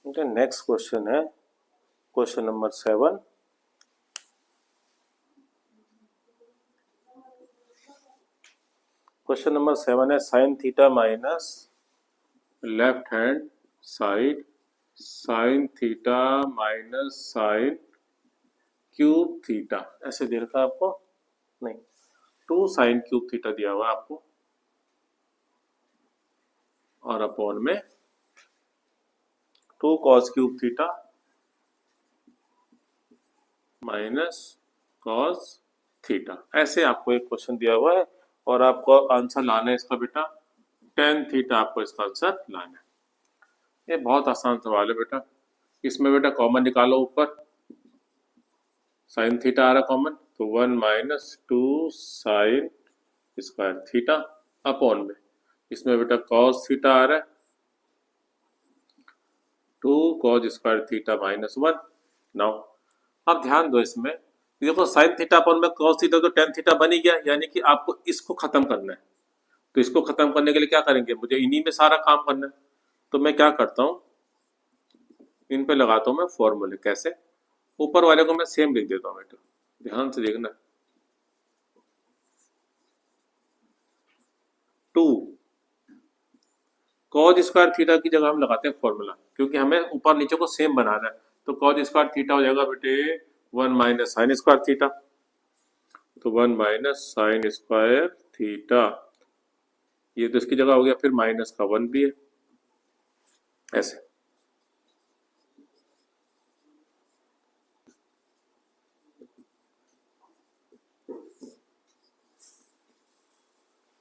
next question है क्वेश्चन नंबर 7। क्वेश्चन नंबर 7 है sine theta minus left hand side sine theta minus sine cube theta, ऐसे दे रखा आपको, नहीं 2 साइन क्यूब थीटा दिया हुआ आपको, और अपॉन में 2 cos cube theta minus cos theta, ऐसे आपको एक क्वेश्चन दिया हुआ है और आपको आंसर लाना है इसका बेटा टेन थीटा, आपको इसका आंसर लाना है। ये बहुत आसान सवाल है बेटा। इसमें बेटा कॉमन निकालो, ऊपर साइन थीटा आ रहा कॉमन, तो 1 minus 2 sine square theta upon में इसमें बेटा कॉस थीटा आ रहा है 2 cos square theta minus 1। Now अब ध्यान दो, इसमें देखो साइन थीटा अपॉन में कॉस थीटा तो टेन थीटा बन ही गया, यानी कि आपको इसको खत्म करना है। तो इसको खत्म करने के लिए क्या करेंगे, मुझे इन्हीं में सारा काम करना है। तो मैं क्या करता हूं, इन पे लगाता हूं मैं फॉर्मूले। कैसे, ऊपर वाले को मैं सेम लिख देता हूं बेटा, ध्यान से देखना। 2 कॉस स्क्वायर थीटा की जगह हम लगाते हैं फॉर्मूला, क्योंकि हमें ऊपर नीचे को सेम बनाना है। तो कॉस स्क्वायर थीटा हो जाएगा बेटे 1 माइनस साइन स्क्वायर थीटा, तो 1 माइनस साइन स्क्वायर थीटा, ये तो इसकी जगह हो गया, फिर माइनस का 1 भी है, ऐसे।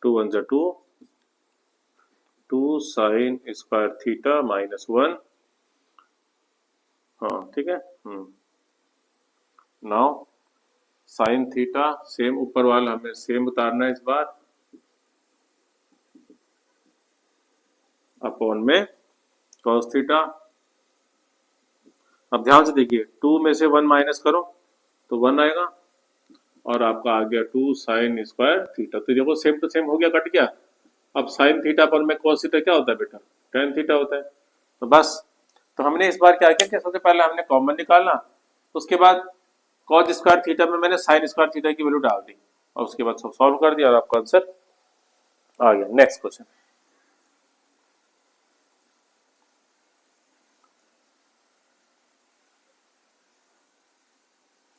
Two 1 2, 2 sine square theta minus 1, हाँ ठीक है। नाउ साइन थीटा सेम ऊपर वाला हमें सेम उतारना है इस बार, अपॉन में कॉस थीटा। अब ध्यान से देखिए, 2 में से 1 माइनस करो तो 1 आएगा, और आपका आ गया 2 साइन स्क्वायर थीटा। तो देखो सेम टू सेम हो गया, कट गया। अब साइन थीटा पर में कॉस थीटा क्या होता है बेटा, टेन थीटा होता है। तो बस, तो हमने इस बार क्या किया कि सबसे पहले हमने कॉमन निकालना, उसके बाद कॉस स्क्वायर थीटा में मैंने साइन स्क्वायर थीटा की वैल्यू डाल दी और उसके बाद सब सॉल्व कर दिया और आपका आंसर आ गया। नेक्स्ट क्वेश्चन,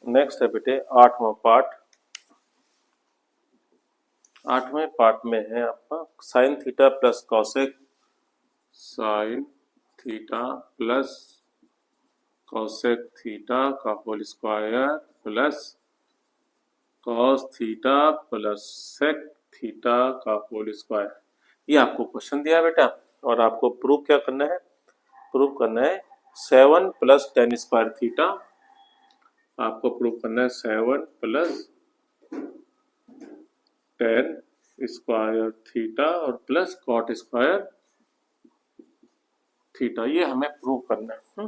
नेक्स्ट है बेटे 8वां पार्ट। 8वें पार्ट में है आपका sine theta plus cosec, sine theta plus cosec theta का whole square plus cos theta plus sec theta का होल स्क्वायर। ये आपको क्वेश्चन दिया बेटा और आपको प्रूव क्या करना है, प्रूव करना है 7 प्लस टेन स्क्वायर थीटा, आपको प्रूव करना है 7 प्लस टेन स्क्वायर थीटा और प्लस कॉट स्क्वायर थीटा, ये हमें प्रूव करना है।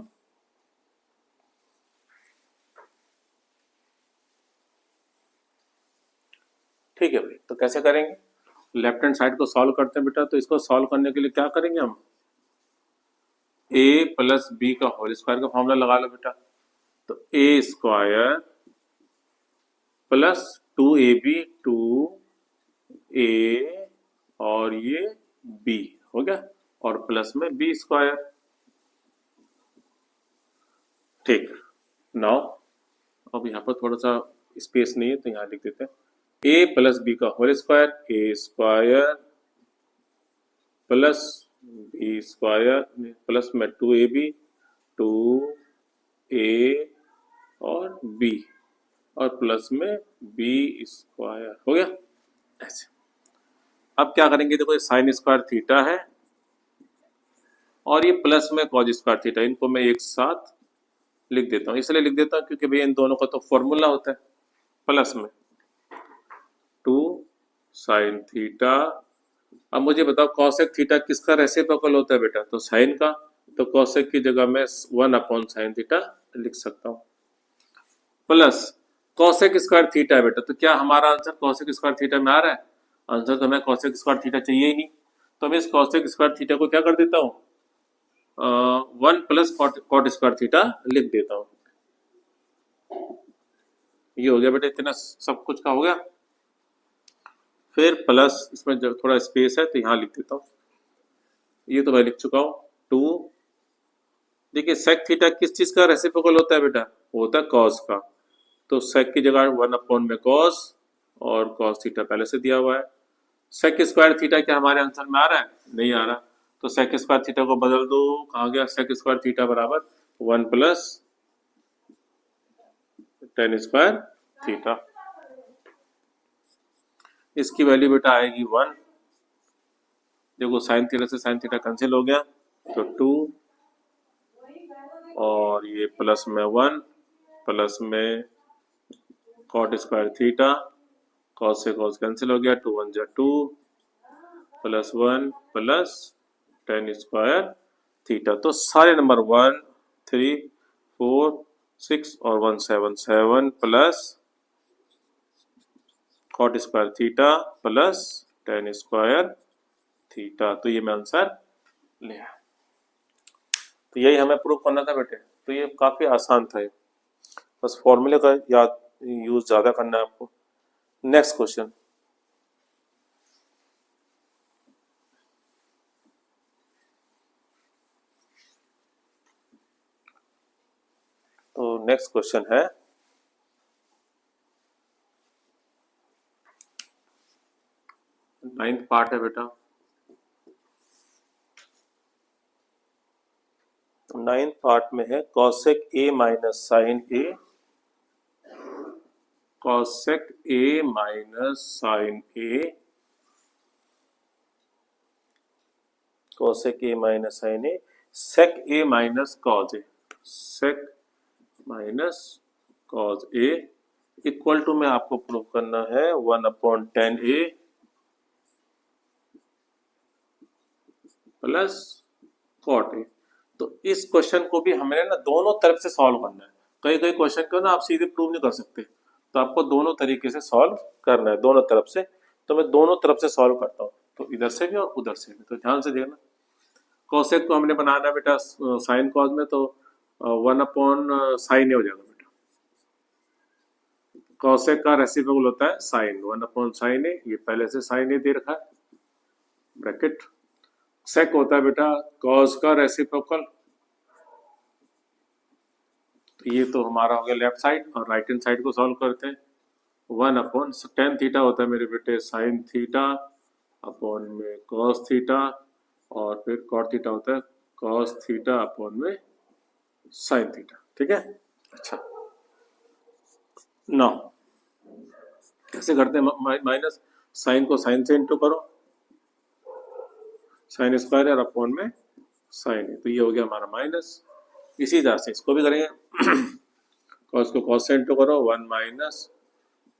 ठीक है भाई, तो कैसे करेंगे, लेफ्ट हैंड साइड को सॉल्व करते हैं बेटा। तो इसको सॉल्व करने के लिए क्या करेंगे हम, a प्लस बी का होल स्क्वायर का फॉर्मूला लगा लो बेटा। तो a square plus 2ab 2a और ये b हो गया और प्लस में b स्क्वायर। ठीक, नाउ अब यहाँ पर थोड़ा सा स्पेस नहीं है तो यहाँ लिख देते हैं a प्लस बी का whole square, a square plus B square plus में 2ab 2a और b और प्लस में b स्क्वायर हो गया ऐसे। अब क्या करेंगे, देखो ये साइन स्क्वायर थीटा है और ये प्लस में कॉज स्क्वायर थीटा, इनको मैं एक साथ लिख देता हूँ। इसलिए लिख देता हूँ क्योंकि भैया इन दोनों का तो फॉर्मूला होता है प्लस में 2 साइन थीटा। अब मुझे बताओ कॉसेक थीटा किसका रेसिप्रोकल होता है बेटा, तो साइन का, तो कॉसेक की जगह मैं 1/sin थीटा लिख सकता हूँ प्लस कॉसेक स्क्वायर थीटा है बेटा। तो क्या हमारा आंसर कॉसेक स्क्वायर थीटा में आ रहा है, आंसर तो हमें कॉसेक स्क्वायर थीटा चाहिए ही नहीं। तो मैं इस कॉसेक स्क्वायर थीटा को क्या कर देता हूँ, 1 प्लस कॉट स्क्वायर थीटा लिख देता हूँ। ये हो गया बेटा, इतना सब कुछ का हो गया। फिर प्लस इसमें जो थोड़ा स्पेस है तो यहाँ लिख देता हूँ, ये तो मैं लिख चुका हूँ 2। देखिए सेक थीटा किस चीज का रेसिप्रोकल होता है बेटा, वो होता है कॉस का। तो सेक की जगह 1 में कॉस और कॉस थीटा पहले से दिया हुआ है। सेक स्क्वायर थीटा क्या हमारे आंसर में आ रहा है, नहीं आ रहा। तो सेक स्क्वायर थीटा को बदल दो, कहाँ गया, सेक स्क्वायर थीटा बराबर 1 प्लस टेन स्क्वायर थीटा। इसकी वैल्यू बेटा आएगी 1। देखो साइन थीटा से साइन थीटा कैंसिल हो गया तो 2 और ये प्लस में 1 प्लस में कॉट स्क्वायर थीटा, कॉस से कॉस कैंसिल हो गया, 2 1 जा 2 plus 1 plus tan square theta. तो सारे नंबर 1 3 4 6 और 1 7 7 plus cot square theta plus tan square theta. तो ये मैं आंसर ले आया। तो यही हमें प्रूव करना था बेटे। तो ये काफी आसान था, बस फॉर्मूले का याद यूज ज्यादा करना है आपको। नेक्स्ट क्वेश्चन, तो नेक्स्ट क्वेश्चन है 9th पार्ट है बेटा। 9th पार्ट में है cosec A minus sine A, cosec A minus sine A, cosec A minus sine A, sec A minus cos A, sec minus cos A equal to में आपको prove करना है 1/10 ए plus cot ए। तो इस question को भी हमें ना दोनों तरफ से सॉल्व करना है। कई कई क्वेश्चन को ना आप सीधे प्रूव नहीं कर सकते, तो आपको दोनों तरीके से सॉल्व करना है, दोनों तरफ से। तो मैं दोनों तरफ से सॉल्व करता हूँ, तो इधर से भी और उधर से भी। तो ध्यान से देखना, कॉसेक को हमने बनाना बेटा साइन कॉज में, तो 1/sin ए हो जाएगा बेटा। कॉसेक का रेसिप्रोकल होता है साइन, 1/sin ए, ये पहले से साइन ए दे रखा है ब्रैकेट। सेक होता है बेटा कॉस का रेसिप्रोकल, तो ये तो हमारा हो गया लेफ्ट साइड, और राइट हैंड साइड को सॉल्व करते हैं। 1/tan थीटा होता है मेरे बेटे साइन थीटा अपॉन में कॉस थीटा, और फिर कॉट थीटा होता है कॉस थीटा अपॉन में साइन थीटा। ठीक है, अच्छा नौ कैसे करते हैं, माइनस साइन को साइन से इंटू करो, साइन स्क्वायर और अपॉन में साइन है, तो ये हो गया हमारा माइनस। इसी तरह से इसको भी करेंगे कॉस को कॉस से इंटू करो, 1 minus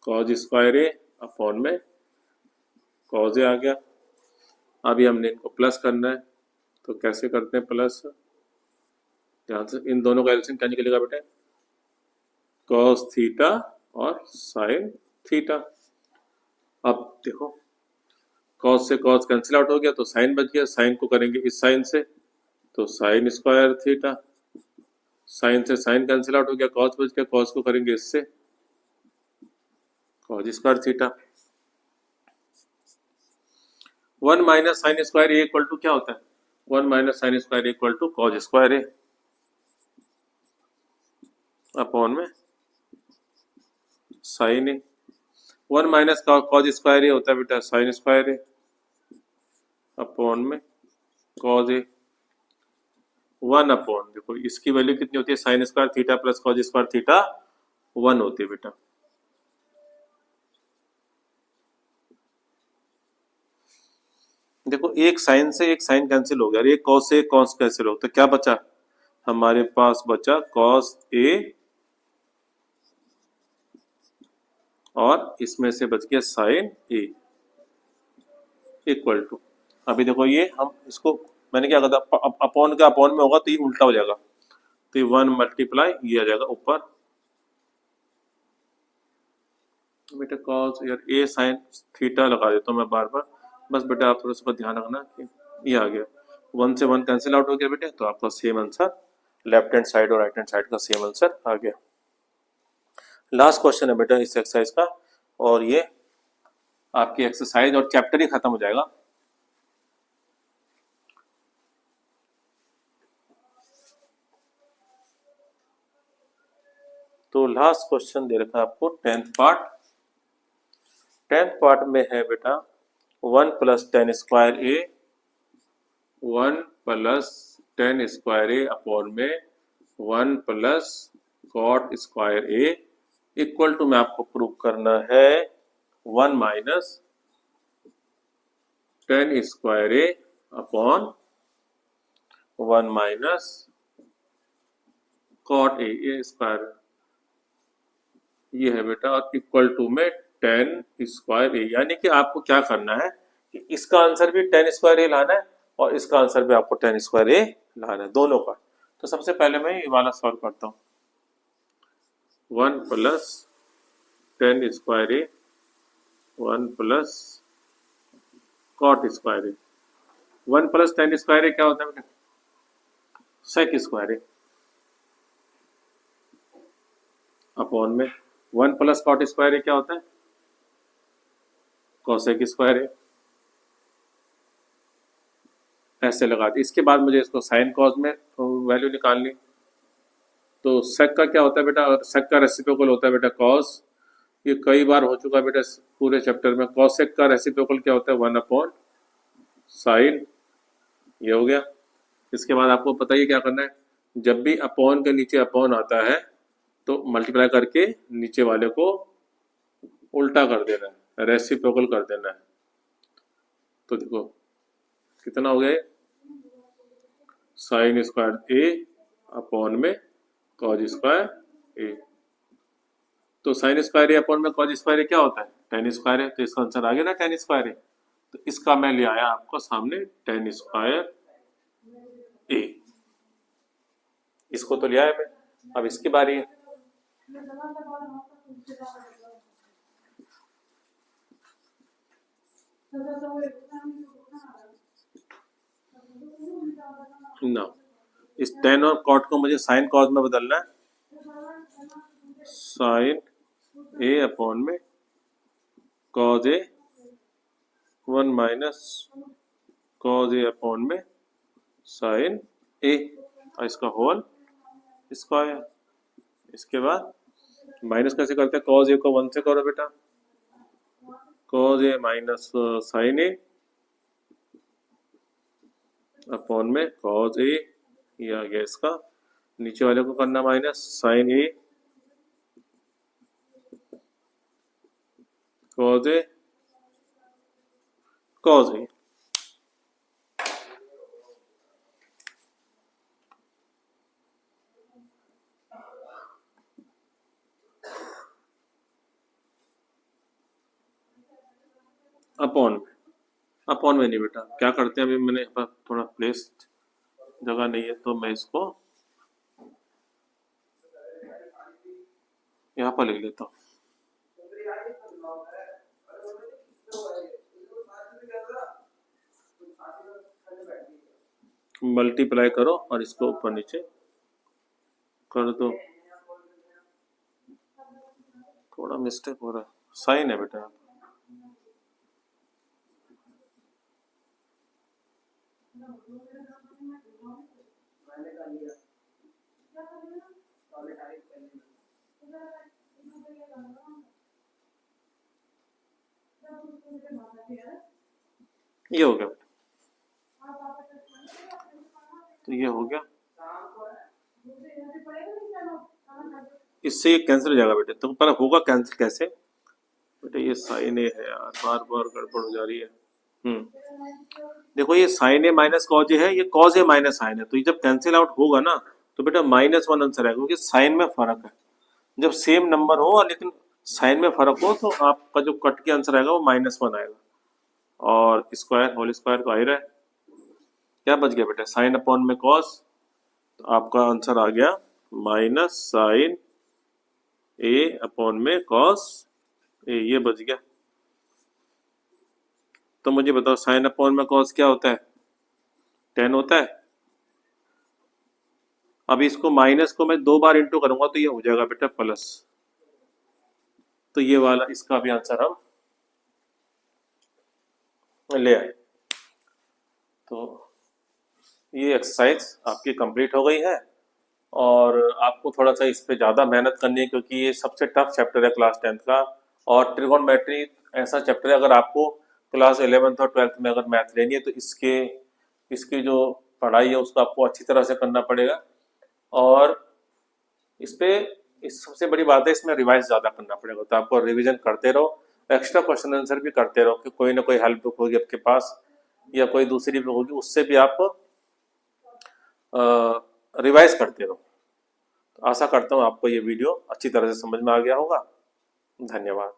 cos square A upon में कॉस ए आ गया। अभी हमने इनको प्लस करना है, तो कैसे करते हैं प्लस, ध्यान से इन दोनों का एलसीएम क्या निकलेगा बेटे, कॉस थीटा और साइन थीटा। अब देखो कॉस से कॉस कैंसिल आउट हो गया तो साइन बच गया, साइन को करेंगे इस साइन से तो साइन स्क्वायर थीटा, साइन से साइन कैंसिल आउट हो गया, कॉस बच गया, कॉस को करेंगे इससे cos square theta. 1 minus sine square A equal to क्या होता है, 1 minus sine square equal to cos square A upon में sine A. 1 minus cos square A होता है बेटा साइन स्क्वायर ए अपॉन में कॉस ए। 1 अपॉन, देखो इसकी वैल्यू कितनी होती है, sign square theta plus cos square theta 1 होती है बेटा। देखो एक साइन से एक साइन कैंसिल हो गया, एक कॉस से एक कॉस कैंसिल हो, तो क्या बचा हमारे पास, बचा कॉस ए और इसमें से बच गया साइन ए इक्वल टू। अभी देखो ये हम इसको मैंने क्या कहा था, अपॉन का अपॉन में होगा तो ये उल्टा हो जाएगा, तो ये 1 मल्टीप्लाई ये आ जाएगा ऊपर बेटा कॉस, यार ए साइन थीटा लगा देता हूँ मैं बार बार, बस बेटा आप थोड़ा सा ध्यान रखना कि ये आ गया 1 से 1 कैंसिल आउट हो गया बेटे, तो आपका same answer left hand side और राइट हैंड साइड का सेम आंसर आ गया। लास्ट क्वेश्चन है बेटा इस एक्सरसाइज का, और ये आपकी एक्सरसाइज और चैप्टर ही खत्म हो जाएगा। तो लास्ट क्वेश्चन दे रखा है आपको 10th पार्ट। 10th पार्ट में है बेटा 1 plus tan square A, 1 plus tan square A upon में 1 plus cot square A equal to में आपको प्रूव करना है 1 minus tan square A upon 1 minus cot A square, ये है बेटा, और इक्वल टू में टेन स्क्वायर ए। यानी कि आपको क्या करना है कि इसका आंसर भी टेन स्क्वायर ए लाना है और इसका आंसर भी आपको टेन स्क्वायर ए लाना है, दोनों का। तो सबसे पहले मैं ये वाला सॉल्व करता हूँ, 1 plus tan square A 1 plus cot square A. 1 plus tan square A क्या होता है बेटा, सेक स्क्वायर ए अपॉन में 1 प्लस कॉट स्क्वायर ए क्या होता है, कोसेक स्क्वायर ए। ऐसे लगा दी, इसके बाद मुझे इसको साइन कॉस में वैल्यू निकालनी, तो सेक का क्या होता है बेटा, सेक का रेसिप्रोकल होता है बेटा कॉस, ये कई बार हो चुका है बेटा पूरे चैप्टर में। कॉसेक का रेसिप्रोकल क्या होता है 1 अपॉन साइन, ये हो गया। इसके बाद आपको पता ही क्या करना है, जब भी अपॉन के नीचे अपॉन आता है तो मल्टीप्लाई करके नीचे वाले को उल्टा कर देना है, रेसिप्रोकल कर देना है। तो देखो कितना हो गया, साइन स्क्वायर ए अपॉन में कॉस स्क्वायर ए। तो साइन स्क्वायर ए अपॉन में कॉस स्क्वायर ए क्या होता है, टेन स्क्वायर है, तो इसका आंसर आ गया ना टेन स्क्वायर ए। तो इसका मैं ले आया आपको सामने टेन स्क्वायर ए, इसको तो लिया है मैं। अब इसकी बारी है, ना इस टेन और कॉट को मुझे साइन कॉस में बदलना है, साइन ए अपॉन में कॉज ए 1 माइनस कॉज ए अपॉन में साइन ए, और इसका होल स्क्वायर। इसके बाद माइनस कैसे करते हैं, कॉज ए को 1 से करो बेटा, कॉज ए माइनस साइन ए अपॉन में कॉज ए, ये आ गया इसका, नीचे वाले को करना minus sine A cos A cos A. Upon में नहीं बेटा, क्या करते हैं, अभी मैंने थोड़ा प्लेस जगह नहीं है तो मैं इसको यहाँ पर लिख लेता हूँ। मल्टीप्लाई करो और इसको ऊपर नीचे कर दो, थोड़ा मिस्टेक हो रहा है, साइन है बेटा। ये हो गया, तो ये हो गया, इससे ये कैंसिल हो जाएगा बेटे। तो पर होगा कैंसिल कैसे बेटे, ये साइन ए है यार, बार बार गड़बड़ हो जा रही है। देखो ये साइन ए माइनस कॉज ए है, ये कॉज ए माइनस साइन है, तो ये जब कैंसिल आउट होगा ना तो बेटा -1 आंसर आएगा, क्योंकि साइन में फर्क है। जब सेम नंबर हो लेकिन साइन में फर्क हो तो आपका जो कट के आंसर आएगा वो -1 आएगा, और स्क्वायर होल स्क्वायर तो आ ही रहा है। क्या बच गया बेटा, साइन अपॉन में कॉस, तो आपका आंसर आ गया माइनस साइन ए अपॉन में कॉस ए, ये बच गया। तो मुझे बताओ साइन अपॉन में कॉस क्या होता है, 10 होता है। अब इसको माइनस को मैं 2 बार इंटू करूंगा तो ये हो जाएगा बेटा प्लस, तो ये वाला इसका भी आंसर हम ले आए। तो ये एक्सरसाइज आपकी कंप्लीट हो गई है, और आपको थोड़ा सा इस पे ज़्यादा मेहनत करनी है, क्योंकि ये सबसे टफ चैप्टर है क्लास 10th का, और ट्रिगोनोमेट्री ऐसा चैप्टर है, अगर आपको क्लास 11th और 12th में अगर मैथ लेनी है तो इसकी जो पढ़ाई है उसको आपको अच्छी तरह से करना पड़ेगा। और इस सबसे बड़ी बात है, इसमें रिवाइज ज़्यादा करना पड़ेगा, तो आपको रिविजन करते रहो, एक्स्ट्रा क्वेश्चन आंसर भी करते रहो, कि कोई ना कोई हेल्प बुक होगी आपके पास या कोई दूसरी बुक होगी, उससे भी आप रिवाइज करते रहो। तो आशा करता हूँ आपको ये वीडियो अच्छी तरह से समझ में आ गया होगा। धन्यवाद।